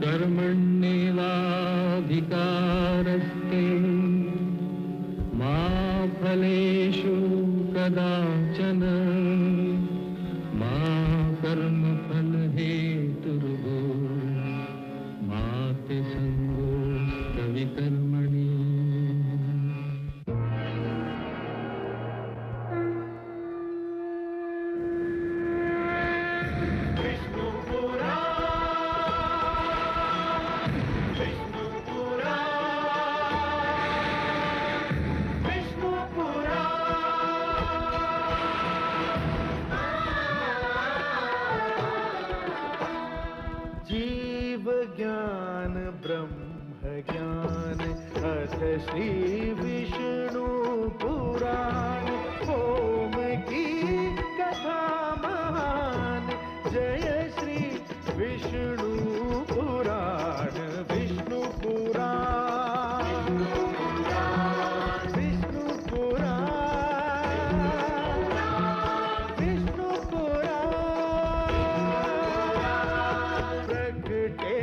कर्मण्येवाधिकारस्ते मा फलेषु कदाचन मा कर्मफलहेतुर्भो मा ते संगोऽस्त्वविकर्मणि। ज्ञान ब्रह्म ज्ञान अथ श्री विष्णु पुराण ओम की कथा महान जय श्री विष्णु पुराण विष्णु पुराण विष्णु पुराण विष्णु पुराण प्रगटे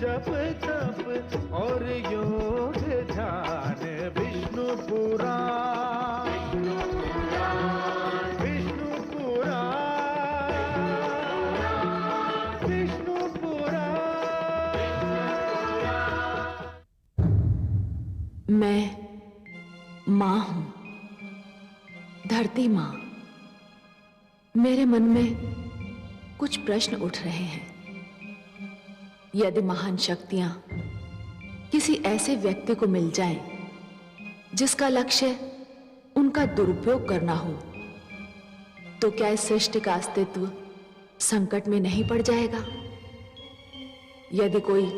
जप तप और योग ध्यान विष्णु पुराण विष्णु पुराण विष्णु पुराण। मैं मां हूं, धरती मां। मेरे मन में कुछ प्रश्न उठ रहे हैं। यदि महान शक्तियां किसी ऐसे व्यक्ति को मिल जाएं, जिसका लक्ष्य उनका दुरुपयोग करना हो, तो क्या इस सृष्टि का अस्तित्व संकट में नहीं पड़ जाएगा? यदि कोई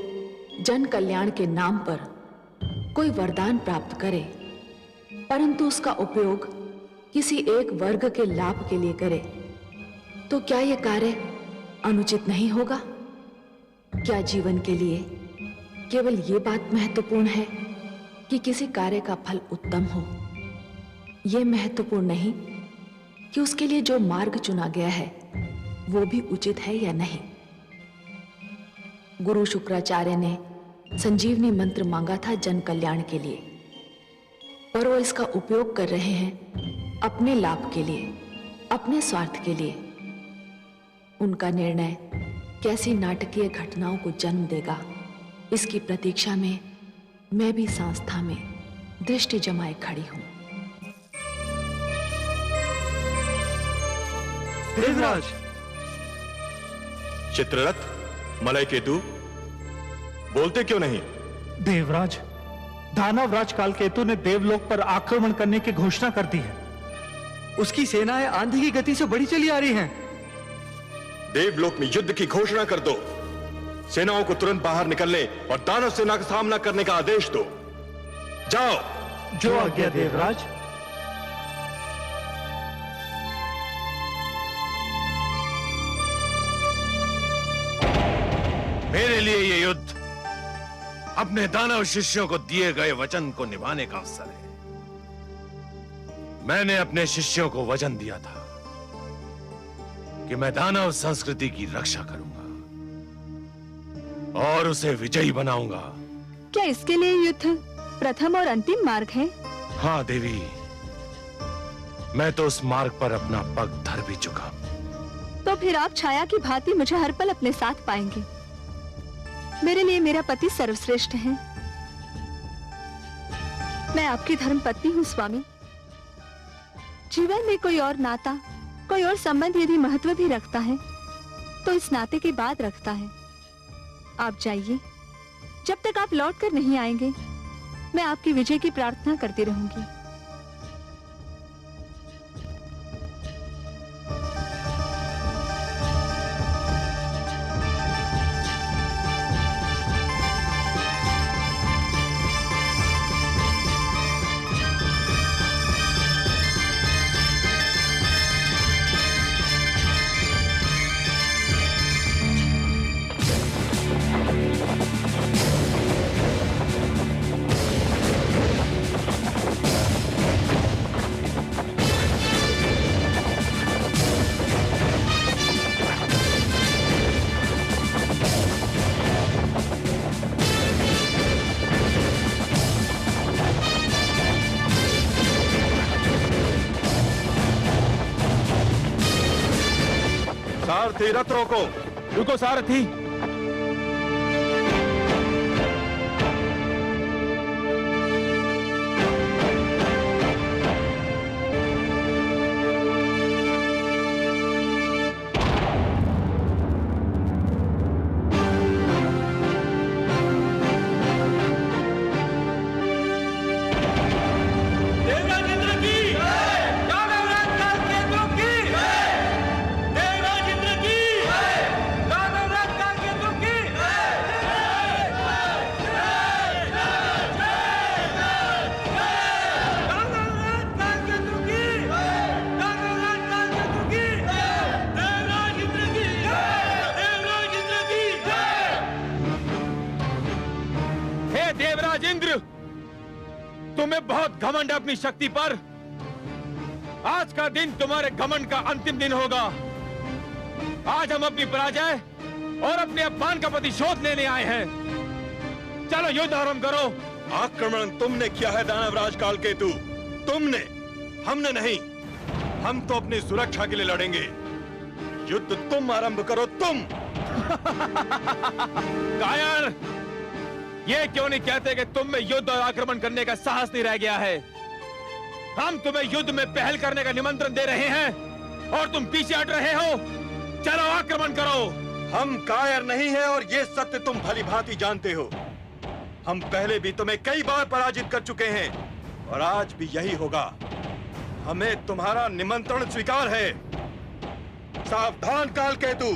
जन कल्याण के नाम पर कोई वरदान प्राप्त करे, परंतु उसका उपयोग किसी एक वर्ग के लाभ के लिए करे, तो क्या यह कार्य अनुचित नहीं होगा? क्या जीवन के लिए केवल ये बात महत्वपूर्ण है कि किसी कार्य का फल उत्तम हो? यह महत्वपूर्ण नहीं कि उसके लिए जो मार्ग चुना गया है वो भी उचित है या नहीं। गुरु शुक्राचार्य ने संजीवनी मंत्र मांगा था जन कल्याण के लिए, पर वो इसका उपयोग कर रहे हैं अपने लाभ के लिए, अपने स्वार्थ के लिए। उनका निर्णय कैसी नाटकीय घटनाओं को जन्म देगा, इसकी प्रतीक्षा में मैं भी संस्था में दृष्टि जमाए खड़ी हूं। देवराज! चित्ररथ, मलयकेतु, बोलते क्यों नहीं? देवराज, दानवराज कालकेतु ने देवलोक पर आक्रमण करने की घोषणा कर दी है। उसकी सेनाएं आंधी की गति से बढ़ी चली आ रही हैं। देवलोक में युद्ध की घोषणा कर दो। सेनाओं को तुरंत बाहर निकलने और दानव सेना का सामना करने का आदेश दो। जाओ। जो आज्ञा देवराज। मेरे लिए ये युद्ध अपने दानव शिष्यों को दिए गए वचन को निभाने का अवसर है। मैंने अपने शिष्यों को वचन दिया था कि मैं दानव संस्कृति की रक्षा करूंगा और उसे विजयी बनाऊंगा। क्या इसके लिए युद्ध प्रथम और अंतिम मार्ग है? हाँ देवी, मैं तो उस मार्ग पर अपना पग धर भी चुका। तो फिर आप छाया की भांति मुझे हर पल अपने साथ पाएंगे। मेरे लिए मेरा पति सर्वश्रेष्ठ है। मैं आपकी धर्मपत्नी हूँ स्वामी। जीवन में कोई और नाता, कोई और संबंध यदि महत्व भी रखता है तो इस नाते के बाद रखता है। आप जाइए, जब तक आप लौट कर नहीं आएंगे मैं आपकी विजय की प्रार्थना करती रहूंगी। सारथी रथ रोको। रुको सारथी। देवराज इंद्र, तुम्हें बहुत घमंड है अपनी शक्ति पर। आज का दिन तुम्हारे घमंड का अंतिम दिन होगा। आज हम अपनी पराजय और अपने अपमान का प्रतिशोध लेने आए हैं। चलो युद्ध आरंभ करो। आक्रमण तुमने किया है दानवराज कालकेतु, तुमने, हमने नहीं। हम तो अपनी सुरक्षा के लिए लड़ेंगे। युद्ध तुम आरंभ करो, तुम। कायर, ये क्यों नहीं कहते कि तुम में युद्ध और आक्रमण करने का साहस नहीं रह गया है? हम तुम्हें युद्ध में पहल करने का निमंत्रण दे रहे हैं और तुम पीछे हट रहे हो। चलो आक्रमण करो। हम कायर नहीं हैं और ये सत्य तुम भली भांति जानते हो। हम पहले भी तुम्हें कई बार पराजित कर चुके हैं और आज भी यही होगा। हमें तुम्हारा निमंत्रण स्वीकार है। सावधान कालकेतु।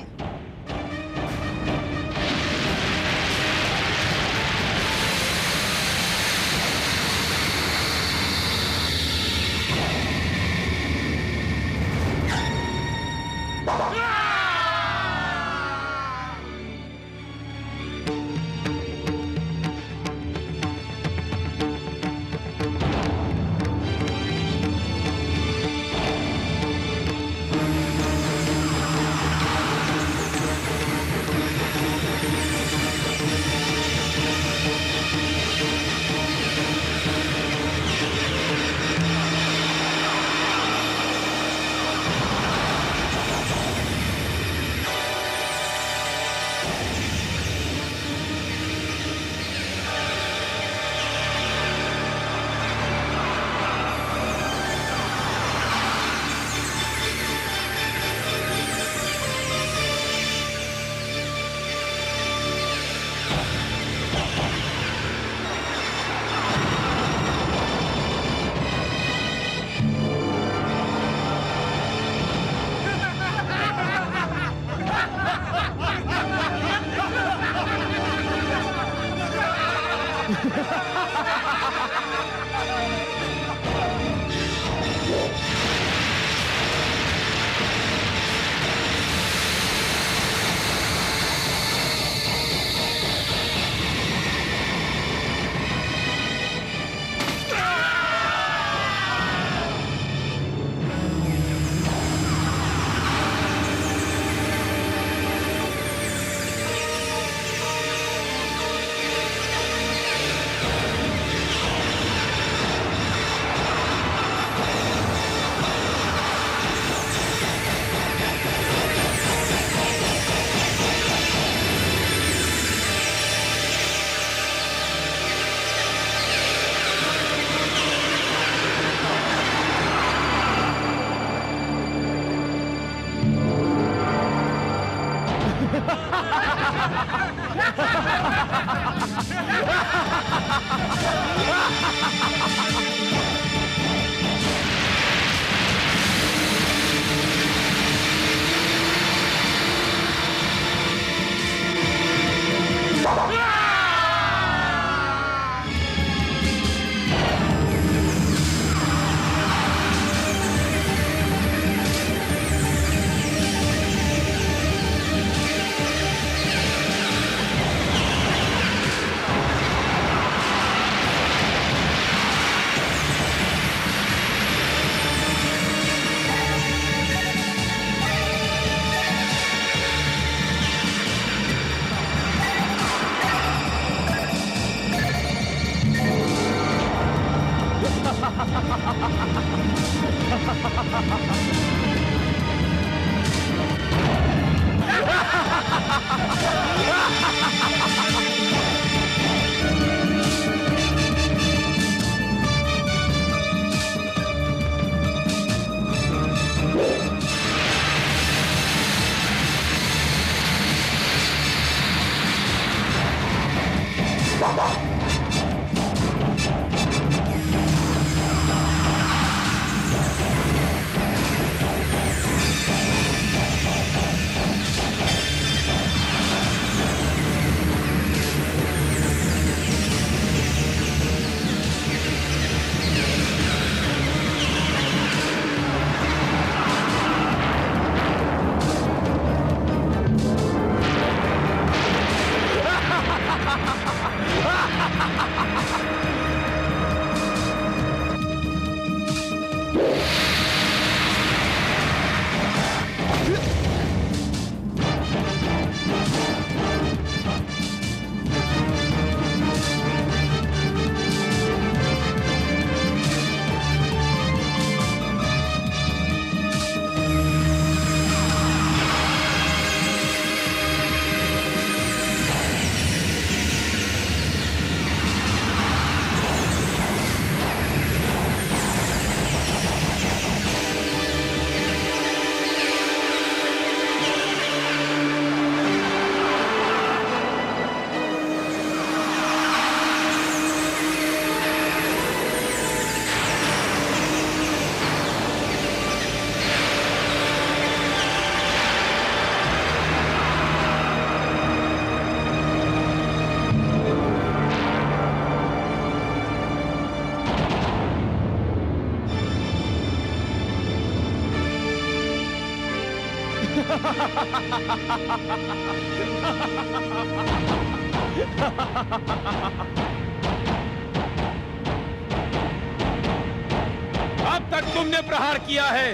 अब तक तुमने प्रहार किया है,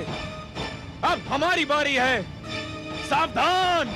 अब हमारी बारी है। सावधान!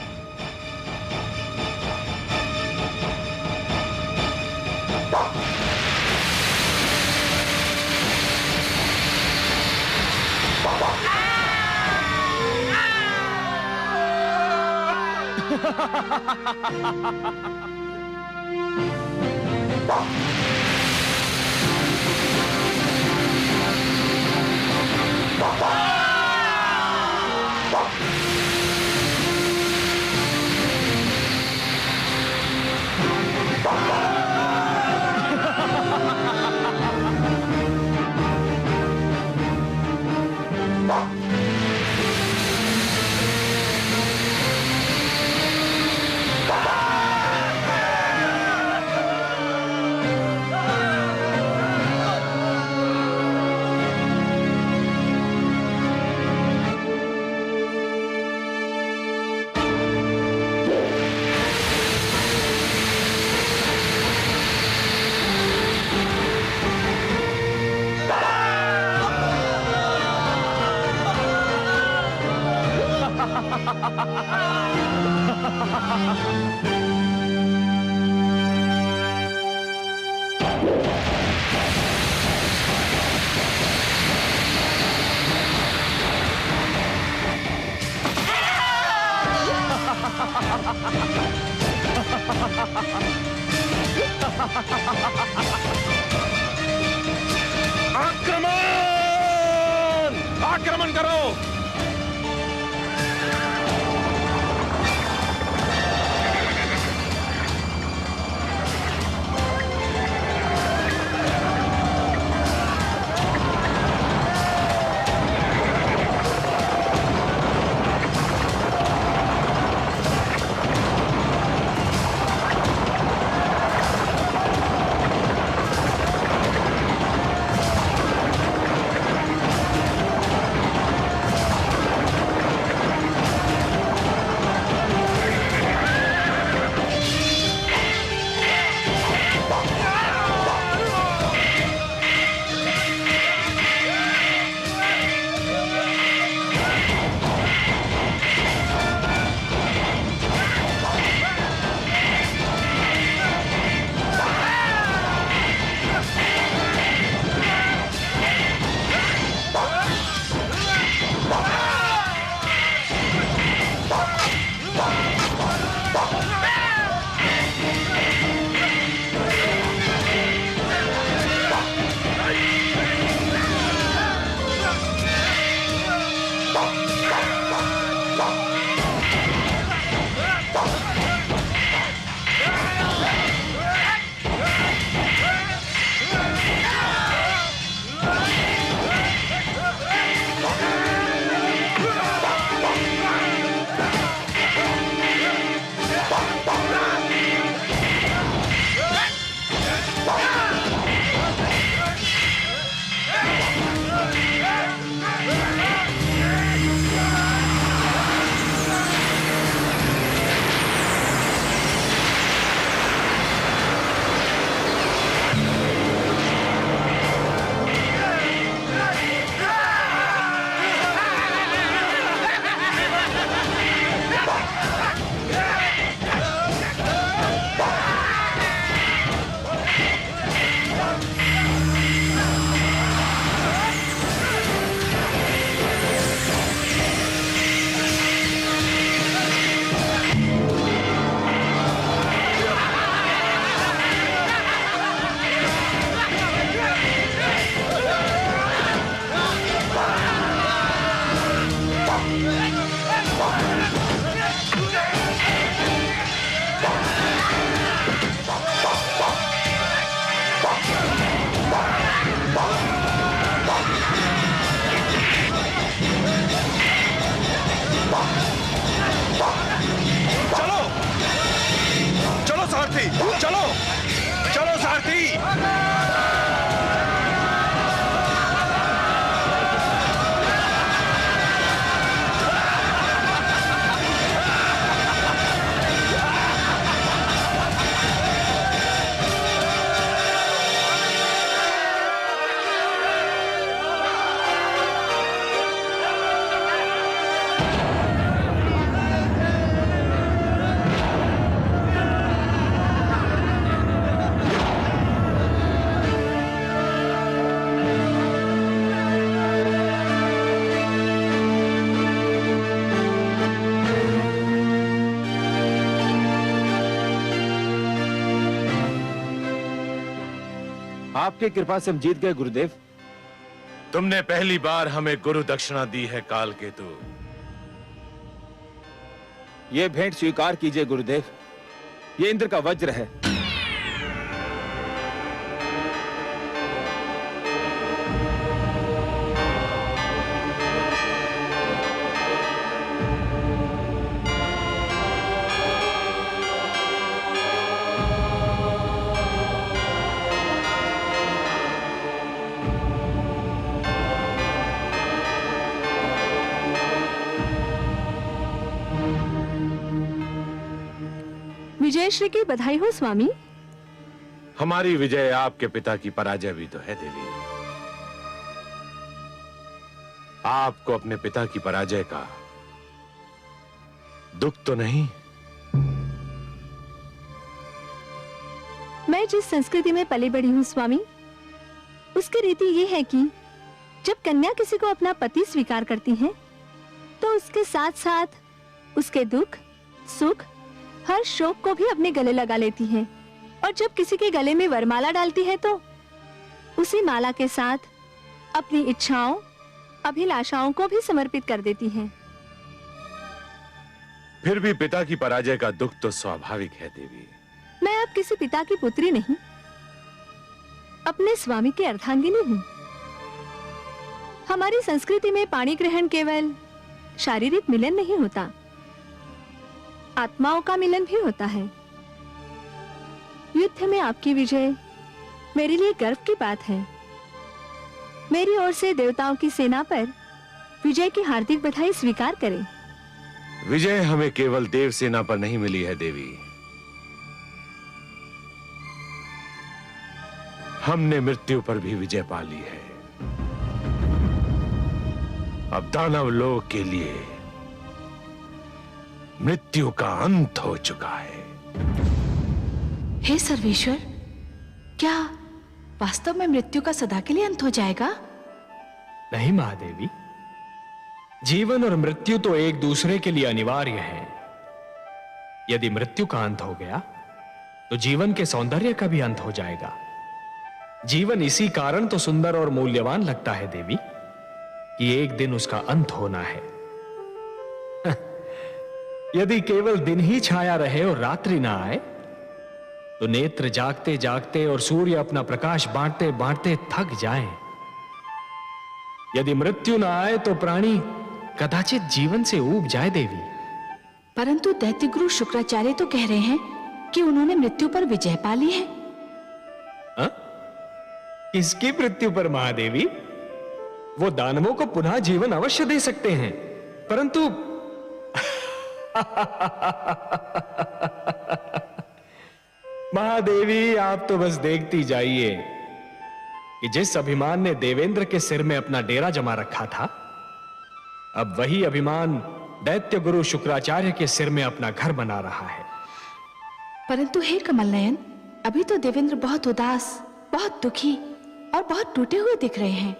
आक्रमण! आक्रमण करो! आपकी कृपा से हम जीत गए गुरुदेव। तुमने पहली बार हमें गुरु दक्षिणा दी है काल केतु। ये भेंट स्वीकार कीजिए गुरुदेव, ये इंद्र का वज्र है। विजयश्री की बधाई हो स्वामी। हमारी विजय आपके पिता की पराजय भी तो है देवी। आपको अपने पिता की पराजय का दुख तो नहीं? मैं जिस संस्कृति में पली बड़ी हूँ स्वामी, उसकी रीति ये है कि जब कन्या किसी को अपना पति स्वीकार करती है तो उसके साथ साथ उसके दुख, सुख, हर शोक को भी अपने गले लगा लेती है। और जब किसी के गले में वरमाला डालती है तो उसी माला के साथ अपनी इच्छाओं, अभिलाषाओं को भी समर्पित कर देती है। फिर भी पिता की पराजय का दुख तो स्वाभाविक है देवी। मैं अब किसी पिता की पुत्री नहीं, अपने स्वामी की अर्धांगिनी हूँ। हमारी संस्कृति में पाणी ग्रहण केवल शारीरिक मिलन नहीं होता, आत्माओं का मिलन भी होता है। युद्ध में आपकी विजय मेरे लिए गर्व की बात है। मेरी ओर से देवताओं की सेना पर विजय की हार्दिक बधाई स्वीकार करें। विजय हमें केवल देव सेना पर नहीं मिली है देवी, हमने मृत्यु पर भी विजय पा ली है। अब दानव लोक के लिए मृत्यु का अंत हो चुका है। हे सर्वेश्वर, क्या वास्तव में मृत्यु का सदा के लिए अंत हो जाएगा? नहीं महादेवी, जीवन और मृत्यु तो एक दूसरे के लिए अनिवार्य है। यदि मृत्यु का अंत हो गया तो जीवन के सौंदर्य का भी अंत हो जाएगा। जीवन इसी कारण तो सुंदर और मूल्यवान लगता है देवी कि एक दिन उसका अंत होना है। यदि केवल दिन ही छाया रहे और रात्रि ना आए तो नेत्र जागते जागते और सूर्य अपना प्रकाश बांटते बांटते थक जाएं। यदि मृत्यु ना आए तो प्राणी कदाचित जीवन से ऊब जाए देवी। परंतु दैत्य गुरु शुक्राचार्य तो कह रहे हैं कि उन्होंने मृत्यु पर विजय पा ली है। किसकी मृत्यु पर महादेवी? वो दानवों को पुनः जीवन अवश्य दे सकते हैं, परंतु महादेवी आप तो बस देखती जाइए कि जिस अभिमान ने देवेंद्र के सिर में अपना डेरा जमा रखा था, अब वही अभिमान दैत्य गुरु शुक्राचार्य के सिर में अपना घर बना रहा है। परंतु हे कमल नयन, अभी तो देवेंद्र बहुत उदास, बहुत दुखी और बहुत टूटे हुए दिख रहे हैं।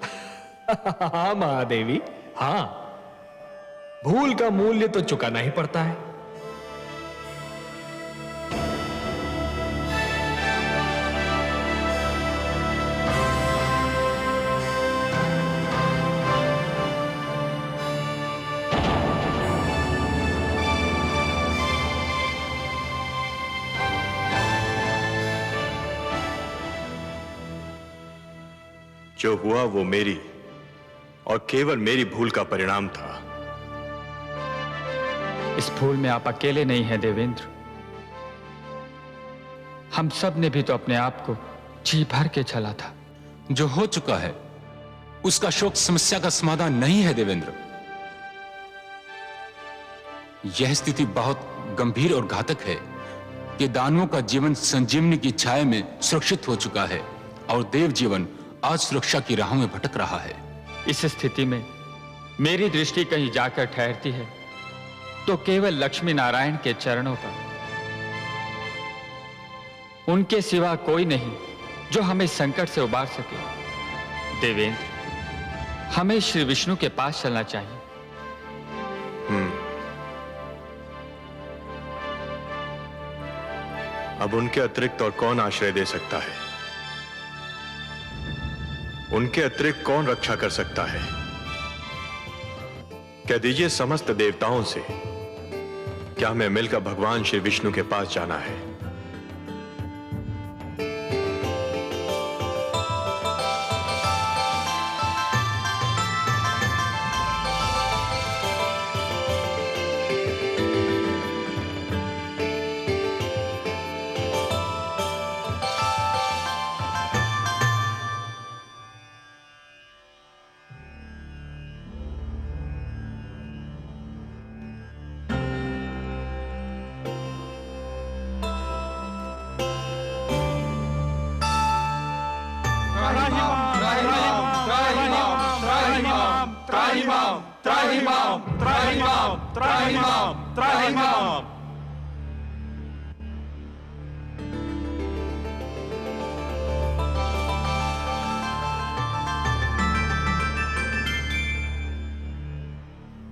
हाँ महादेवी, हाँ, भूल का मूल्य तो चुकाना ही पड़ता है। जो हुआ वो मेरी और केवल मेरी भूल का परिणाम था। इस भूल में आप अकेले नहीं हैं देवेंद्र। हम सब ने भी तो अपने आप को जी भर के चला था। जो हो चुका है उसका शोक समस्या का समाधान नहीं है देवेंद्र। यह स्थिति बहुत गंभीर और घातक है कि दानवों का जीवन संजीवनी की छाया में सुरक्षित हो चुका है और देव जीवन आज सुरक्षा की राहों में भटक रहा है। इस स्थिति में मेरी दृष्टि कहीं जाकर ठहरती है तो केवल लक्ष्मी नारायण के चरणों पर। उनके सिवा कोई नहीं जो हमें संकट से उबार सके। देवेंद्र, हमें श्री विष्णु के पास चलना चाहिए। अब उनके अतिरिक्त और कौन आश्रय दे सकता है? उनके अतिरिक्त कौन रक्षा कर सकता है? कह दीजिए समस्त देवताओं से, क्या हमें मिलकर भगवान श्री विष्णु के पास जाना है?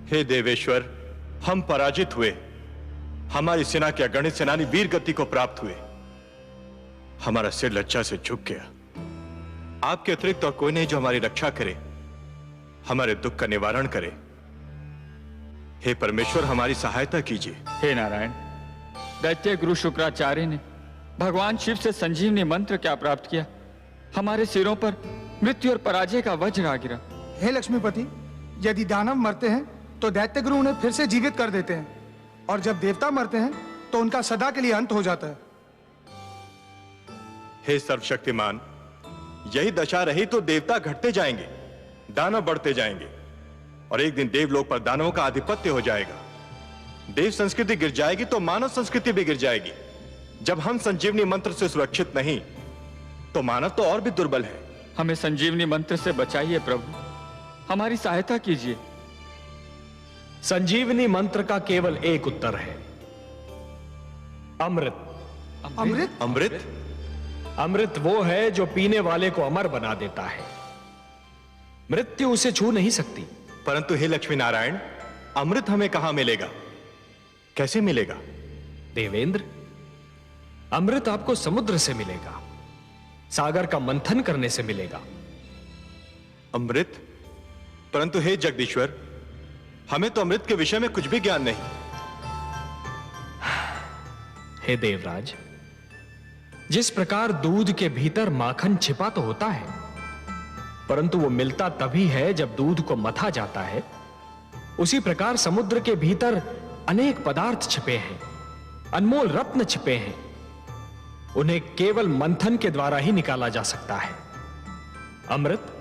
हे देवेश्वर, हम पराजित हुए। हमारी सेना के अगणित सेनानी वीर गति को प्राप्त हुए। हमारा सिर लज्जा से झुक गया। आपके अतिरिक्त और कोई नहीं जो हमारी रक्षा करे, हमारे दुख का निवारण करे। हे परमेश्वर, हमारी सहायता कीजिए। हे नारायण, दैत्य गुरु शुक्राचार्य ने भगवान शिव से संजीवनी मंत्र क्या प्राप्त किया? हमारे सिरों पर मृत्यु और पराजय का वज्र आ गिरा। हे लक्ष्मीपति, यदि दानव मरते हैं तो दैत्य गुरु उन्हें फिर से जीवित कर देते हैं, और जब देवता मरते हैं तो उनका सदा के लिए अंत हो जाता है। हे सर्वशक्तिमान, यही दशा रही तो देवता घटते जाएंगे, दानव बढ़ते जाएंगे, और एक दिन देवलोक पर दानवों का आधिपत्य हो जाएगा। देव संस्कृति गिर जाएगी तो मानव संस्कृति भी गिर जाएगी। जब हम संजीवनी मंत्र से सुरक्षित नहीं तो मानव तो और भी दुर्बल है। हमें संजीवनी मंत्र से बचाइए प्रभु, हमारी सहायता कीजिए। संजीवनी मंत्र का केवल एक उत्तर है, अमृत। अमृत? अमृत? अमृत वो है जो पीने वाले को अमर बना देता है। मृत्यु उसे छू नहीं सकती। परंतु हे लक्ष्मी नारायण, अमृत हमें कहां मिलेगा, कैसे मिलेगा? देवेंद्र, अमृत आपको समुद्र से मिलेगा, सागर का मंथन करने से मिलेगा। अमृत? परंतु हे जगदीश्वर, हमें तो अमृत के विषय में कुछ भी ज्ञान नहीं। हे देवराज, जिस प्रकार दूध के भीतर माखन छिपा तो होता है, परंतु वो मिलता तभी है जब दूध को मथा जाता है, उसी प्रकार समुद्र के भीतर अनेक पदार्थ छिपे हैं, अनमोल रत्न छिपे हैं। उन्हें केवल मंथन के द्वारा ही निकाला जा सकता है। अमृत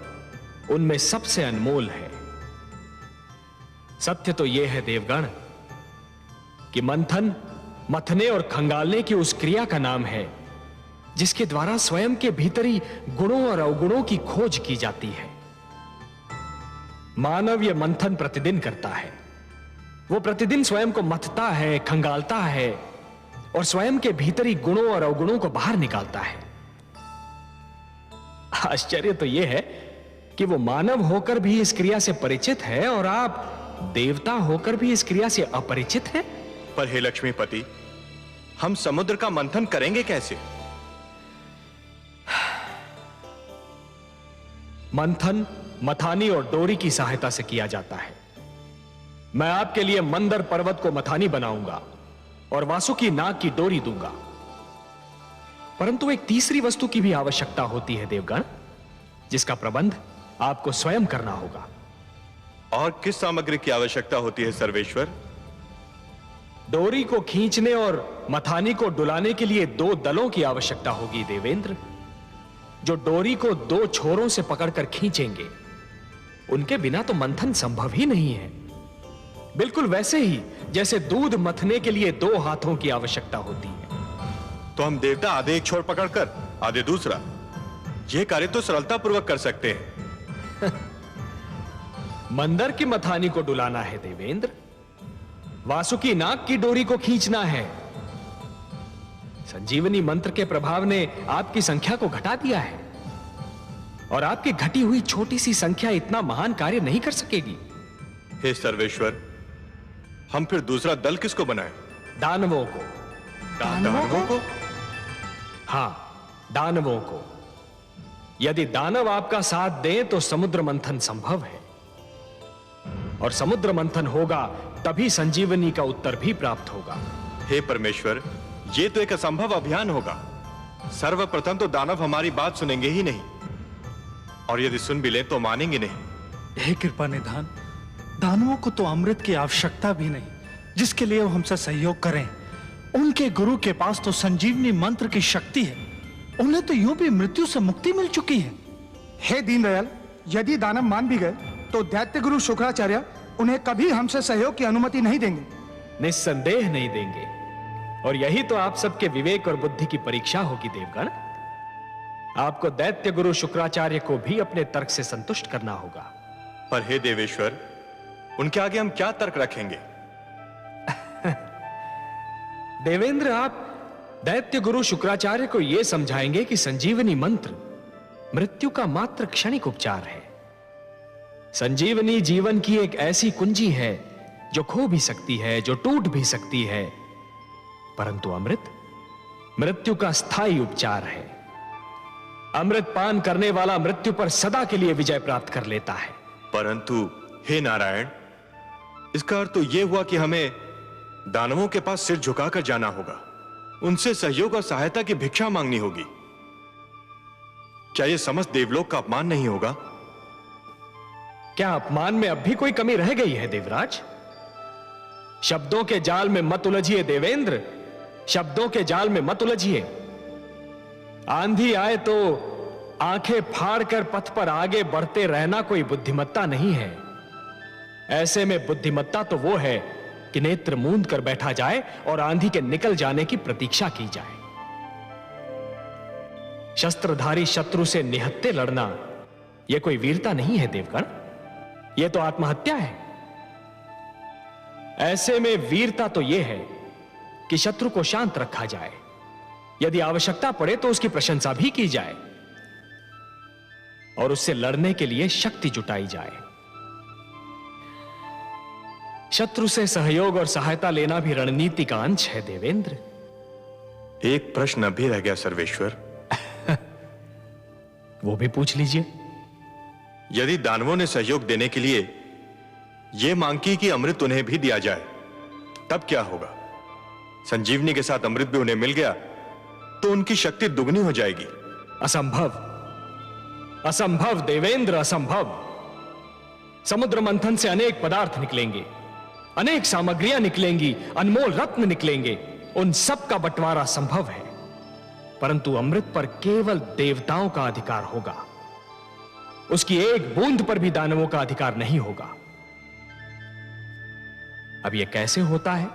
उनमें सबसे अनमोल है। सत्य तो यह है देवगण कि मंथन मथने और खंगालने की उस क्रिया का नाम है जिसके द्वारा स्वयं के भीतरी गुणों और अवगुणों की खोज की जाती है। मानव यह मंथन प्रतिदिन करता है। वो प्रतिदिन स्वयं को मथता है, खंगालता है और स्वयं के भीतरी गुणों और अवगुणों को बाहर निकालता है। आश्चर्य तो यह है कि वो मानव होकर भी इस क्रिया से परिचित है और आप देवता होकर भी इस क्रिया से अपरिचित हैं। पर हे लक्ष्मीपति, हम समुद्र का मंथन करेंगे कैसे? मंथन मथानी और डोरी की सहायता से किया जाता है। मैं आपके लिए मंदर पर्वत को मथानी बनाऊंगा और वासुकी नाग की डोरी दूंगा। परंतु एक तीसरी वस्तु की भी आवश्यकता होती है देवगण, जिसका प्रबंध आपको स्वयं करना होगा। और किस सामग्री की आवश्यकता होती है सर्वेश्वर? डोरी को खींचने और मथानी को डुलाने के लिए 2 दलों की आवश्यकता होगी देवेंद्र। जो डोरी को दो छोरों से पकड़कर खींचेंगे, उनके बिना तो मंथन संभव ही नहीं है। बिल्कुल वैसे ही जैसे दूध मथने के लिए दो हाथों की आवश्यकता होती है। तो हम देवता आधे एक छोर पकड़कर आधे दूसरा, यह कार्य तो सरलता पूर्वक कर सकते हैं। मंदर की मथानी को डुलाना है देवेंद्र, वासुकी नाग की डोरी को खींचना है। संजीवनी मंत्र के प्रभाव ने आपकी संख्या को घटा दिया है, और आपकी घटी हुई छोटी सी संख्या इतना महान कार्य नहीं कर सकेगी। हे सर्वेश्वर, हम फिर दूसरा दल किसको बनाएं? दानवों को। दानवों को? हां, दानवों को। यदि दानव आपका साथ दें तो समुद्र मंथन संभव है, और समुद्र मंथन होगा तभी संजीवनी का उत्तर भी प्राप्त होगा। हे परमेश्वर, यह तो एक असंभव अभियान होगा। सर्वप्रथम तो दानव हमारी बात सुनेंगे ही नहीं, और यदि सुन भी ले तो मानेंगे नहीं। हे कृपा निधान, दानवों को तो अमृत की आवश्यकता भी नहीं, जिसके लिए वो हमसे सहयोग करें। उनके गुरु के पास तो संजीवनी मंत्र की शक्ति है, उन्हें तो यूं भी मृत्यु से मुक्ति मिल चुकी है। हे दीनदयाल, यदि दानव मान भी गए तो दैत्य गुरु शुक्राचार्य उन्हें कभी हमसे सहयोग की अनुमति नहीं देंगे। निस्संदेह नहीं देंगे, और यही तो आप सबके विवेक और बुद्धि की परीक्षा होगी देवगण। आपको दैत्य गुरु शुक्राचार्य को भी अपने तर्क से संतुष्ट करना होगा। पर हे देवेश्वर, उनके आगे हम क्या तर्क रखेंगे? देवेंद्र, आप दैत्य गुरु शुक्राचार्य को यह समझाएंगे कि संजीवनी मंत्र मृत्यु का मात्र क्षणिक उपचार है। संजीवनी जीवन की एक ऐसी कुंजी है जो खो भी सकती है, जो टूट भी सकती है, परंतु अमृत मृत्यु का स्थायी उपचार है। अमृत पान करने वाला मृत्यु पर सदा के लिए विजय प्राप्त कर लेता है। परंतु हे नारायण, इसका अर्थ तो यह हुआ कि हमें दानवों के पास सिर झुकाकर जाना होगा, उनसे सहयोग और सहायता की भिक्षा मांगनी होगी। क्या यह समस्त देवलोक का अपमान नहीं होगा? क्या अपमान में अब भी कोई कमी रह गई है देवराज? शब्दों के जाल में मत उलझिए देवेंद्र, शब्दों के जाल में मत उलझिए। आंधी आए तो आंखें फाड़कर पथ पर आगे बढ़ते रहना कोई बुद्धिमत्ता नहीं है। ऐसे में बुद्धिमत्ता तो वो है कि नेत्र मूंद कर बैठा जाए और आंधी के निकल जाने की प्रतीक्षा की जाए। शस्त्रधारी शत्रु से निहत्ते लड़ना यह कोई वीरता नहीं है देवगण, यह तो आत्महत्या है। ऐसे में वीरता तो यह है कि शत्रु को शांत रखा जाए, यदि आवश्यकता पड़े तो उसकी प्रशंसा भी की जाए, और उससे लड़ने के लिए शक्ति जुटाई जाए। शत्रु से सहयोग और सहायता लेना भी रणनीति का अंश है देवेंद्र। एक प्रश्न अभी रह गया सर्वेश्वर। वो भी पूछ लीजिए। यदि दानवों ने सहयोग देने के लिए यह मांग की कि अमृत उन्हें भी दिया जाए, तब क्या होगा? संजीवनी के साथ अमृत भी उन्हें मिल गया तो उनकी शक्ति दुगनी हो जाएगी। असंभव, असंभव देवेंद्र, असंभव। समुद्र मंथन से अनेक पदार्थ निकलेंगे, अनेक सामग्रियां निकलेंगी, अनमोल रत्न निकलेंगे, उन सब का बंटवारा संभव है, परंतु अमृत पर केवल देवताओं का अधिकार होगा। उसकी एक बूंद पर भी दानवों का अधिकार नहीं होगा। अब यह कैसे होता है,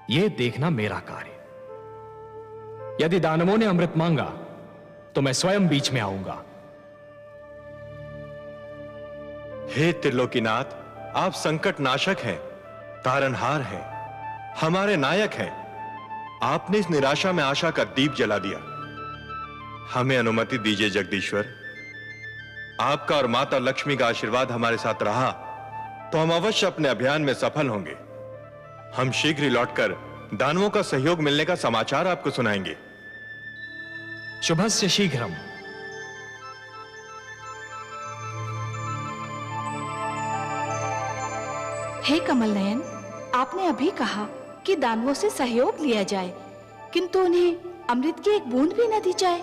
यह देखना मेरा कार्य। यदि दानवों ने अमृत मांगा तो मैं स्वयं बीच में आऊंगा। हे त्रिलोकीनाथ, आप संकट नाशक हैं, तारनहार हैं, हमारे नायक हैं। आपने इस निराशा में आशा का दीप जला दिया। हमें अनुमति दीजिए जगदीश्वर। आपका और माता लक्ष्मी का आशीर्वाद हमारे साथ रहा तो हम अवश्य अपने अभियान में सफल होंगे। हम शीघ्र ही लौटकर दानवों का सहयोग मिलने का समाचार आपको सुनाएंगे। शुभस्य शीघ्रम। हे कमल नयन, आपने अभी कहा कि दानवों से सहयोग लिया जाए, किंतु उन्हें अमृत की एक बूंद भी न दी जाए।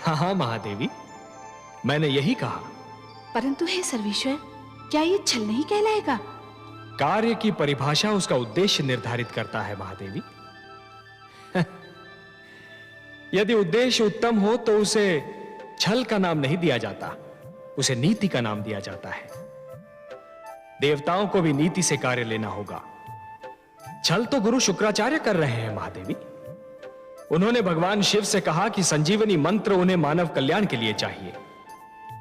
हाँ महादेवी, मैंने यही कहा। परंतु हे सर्वेश्वर, क्या ये छल नहीं कहलाएगा? कार्य की परिभाषा उसका उद्देश्य निर्धारित करता है महादेवी। यदि उद्देश्य उत्तम हो तो उसे छल का नाम नहीं दिया जाता, उसे नीति का नाम दिया जाता है। देवताओं को भी नीति से कार्य लेना होगा। छल तो गुरु शुक्राचार्य कर रहे हैं महादेवी। उन्होंने भगवान शिव से कहा कि संजीवनी मंत्र उन्हें मानव कल्याण के लिए चाहिए,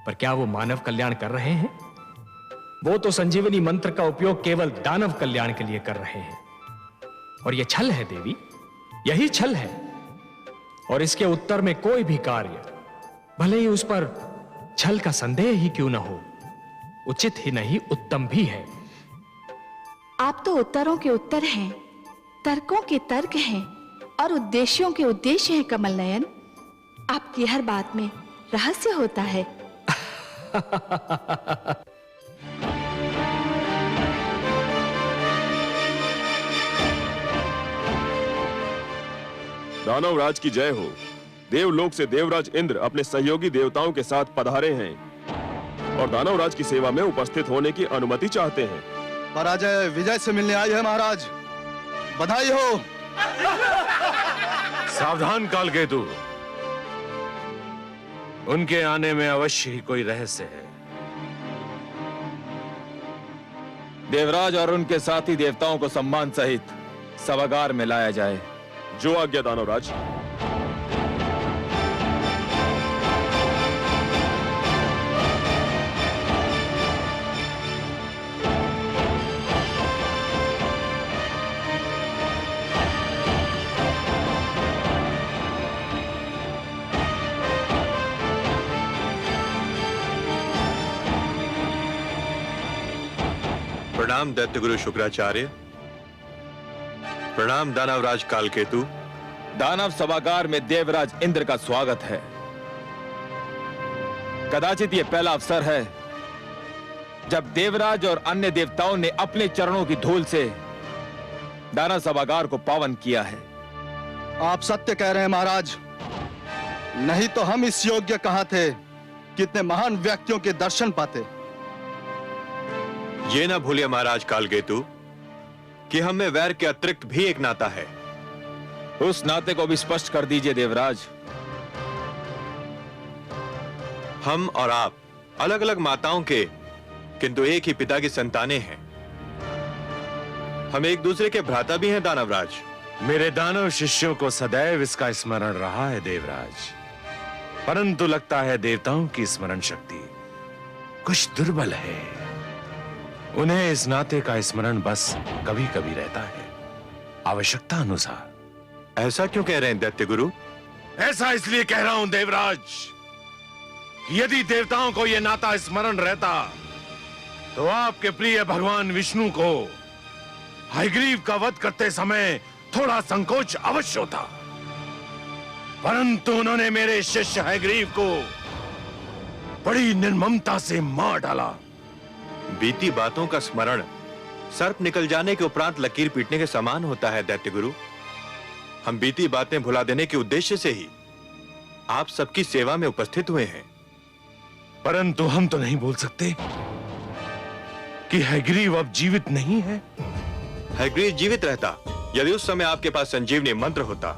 पर क्या वो मानव कल्याण कर रहे हैं? वो तो संजीवनी मंत्र का उपयोग केवल दानव कल्याण के लिए कर रहे हैं। और यह छल है देवी, यही छल है। और इसके उत्तर में कोई भी कार्य, भले ही उस पर छल का संदेह ही क्यों ना हो, उचित ही नहीं उत्तम भी है। आप तो उत्तरों के उत्तर हैं, तर्कों के तर्क हैं और उद्देश्यों के उद्देश्य हैं कमल नयन। आपकी हर बात में रहस्य होता है। दानवराज की जय हो। देवलोक से देवराज इंद्र अपने सहयोगी देवताओं के साथ पधारे हैं और दानवराज की सेवा में उपस्थित होने की अनुमति चाहते हैं। पराजय विजय से मिलने आई है महाराज, बधाई हो। सावधान कालकेतु, उनके आने में अवश्य ही कोई रहस्य है। देवराज और उनके साथी देवताओं को सम्मान सहित सभागार में लाया जाए। जो आज्ञा दानवराज। प्रणाम दैत्य गुरु शुक्राचार्य। प्रणाम दानवराज कालकेतु। दानव सभागार में देवराज इंद्र का स्वागत है। कदाचित यह पहला अवसर है जब देवराज और अन्य देवताओं ने अपने चरणों की धूल से दानव सभागार को पावन किया है। आप सत्य कह रहे हैं महाराज, नहीं तो हम इस योग्य कहां थे, कितने महान व्यक्तियों के दर्शन पाते। ये ना भूलिए महाराज कालकेतु कि हमें वैर के अतिरिक्त भी एक नाता है। उस नाते को भी स्पष्ट कर दीजिए देवराज। हम और आप अलग अलग माताओं के किंतु एक ही पिता की संतानें हैं। हम एक दूसरे के भ्राता भी हैं दानवराज। मेरे दानव शिष्यों को सदैव इसका स्मरण रहा है देवराज, परंतु लगता है देवताओं की स्मरण शक्ति कुछ दुर्बल है। उन्हें इस नाते का स्मरण बस कभी कभी रहता है, आवश्यकता अनुसार। ऐसा क्यों कह रहे हैं दैत्य गुरु? ऐसा इसलिए कह रहा हूं देवराज, यदि देवताओं को यह नाता स्मरण रहता तो आपके प्रिय भगवान विष्णु को हयग्रीव का वध करते समय थोड़ा संकोच अवश्य होता, परंतु उन्होंने मेरे शिष्य हयग्रीव को बड़ी निर्ममता से मार डाला। बीती बातों का स्मरण सर्प निकल जाने के उपरांत लकीर पीटने के समान होता है दैत्य गुरु। हम बीती बातें भुला देने के उद्देश्य से ही आप सबकी सेवा में उपस्थित हुए हैं। परंतु हम तो नहीं बोल सकते कि हयग्रीव अब जीवित नहीं है। हयग्रीव जीवित रहता यदि उस समय आपके पास संजीवनी मंत्र होता,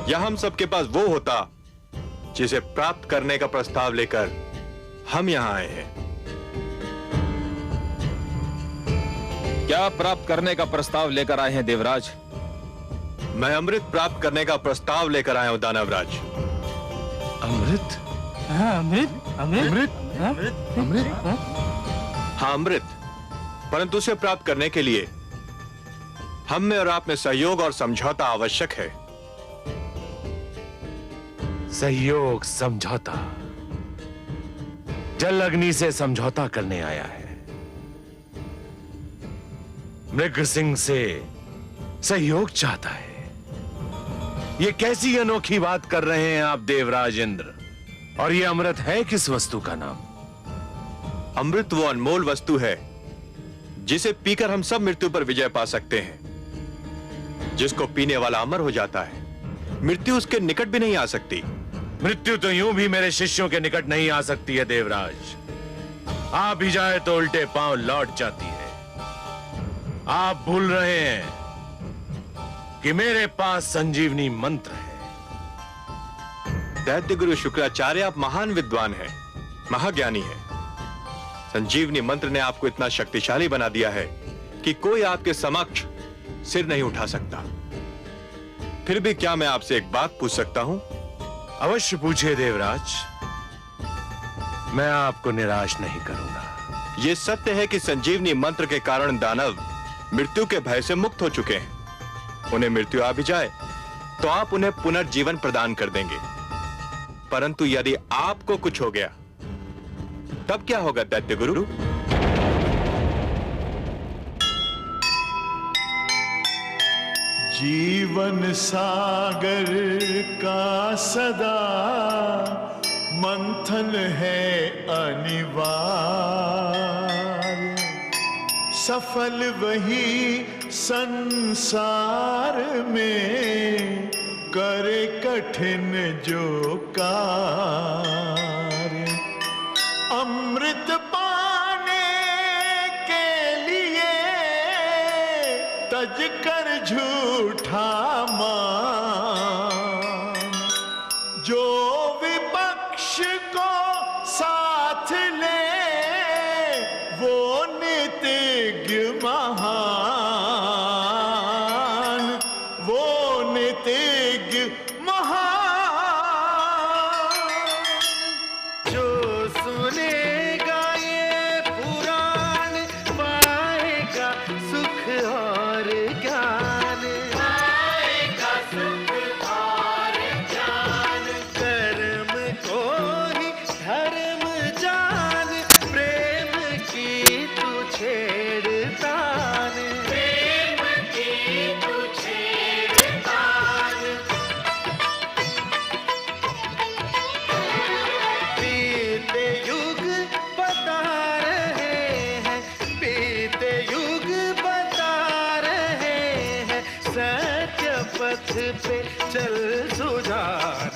या हम सबके पास वो होता जिसे प्राप्त करने का प्रस्ताव लेकर हम यहां आए हैं। क्या प्राप्त करने का प्रस्ताव लेकर आए हैं देवराज? मैं अमृत प्राप्त करने का प्रस्ताव लेकर आया हूं दानवराज। अमृत? हाँ, अमृत अमृत अमृत अमृत। हाँ अमृत, परंतु उसे प्राप्त करने के लिए हम में और आप में सहयोग और समझौता आवश्यक है। सहयोग, समझौता। जल अग्नि से समझौता करने आया है, मृग सिंह से सहयोग चाहता है। ये कैसी अनोखी बात कर रहे हैं आप देवराज इंद्र? और ये अमृत है किस वस्तु का नाम? अमृत वो अनमोल वस्तु है जिसे पीकर हम सब मृत्यु पर विजय पा सकते हैं। जिसको पीने वाला अमर हो जाता है, मृत्यु उसके निकट भी नहीं आ सकती। मृत्यु तो यूं भी मेरे शिष्यों के निकट नहीं आ सकती है देवराज, आ भी जाए तो उल्टे पांव लौट जाती है। आप भूल रहे हैं कि मेरे पास संजीवनी मंत्र है। दैत्य गुरु शुक्राचार्य, आप महान विद्वान हैं, महाज्ञानी हैं। संजीवनी मंत्र ने आपको इतना शक्तिशाली बना दिया है कि कोई आपके समक्ष सिर नहीं उठा सकता। फिर भी क्या मैं आपसे एक बात पूछ सकता हूं? अवश्य पूछिए देवराज, मैं आपको निराश नहीं करूंगा। यह सत्य है कि संजीवनी मंत्र के कारण दानव मृत्यु के भय से मुक्त हो चुके हैं। उन्हें मृत्यु आ भी जाए तो आप उन्हें पुनर्जीवन प्रदान कर देंगे, परंतु यदि आपको कुछ हो गया तब क्या होगा दैत्य गुरु? जीवन सागर का सदा मंथन है अनिवार्य, सफल वही संसार में करे कठिन जो कार्य। अमृत पाने के लिए तज कर झूठा मान, जो विपक्ष को साथ ले वो नीतिज्ञ महान, वो नीतिज्ञ महान। जो सुनेगा ये पुराण पाएगा सुख और ज्ञान, पाएगा सुख और ज्ञान। कर्म को ही धर्म जान, प्रेम की तू छेड़तान, प्रेम की तू छेड़तान। बीते युग बता रहे हैं, बीते युग बता रहे हैं, सत्य पथ पे चल सुधार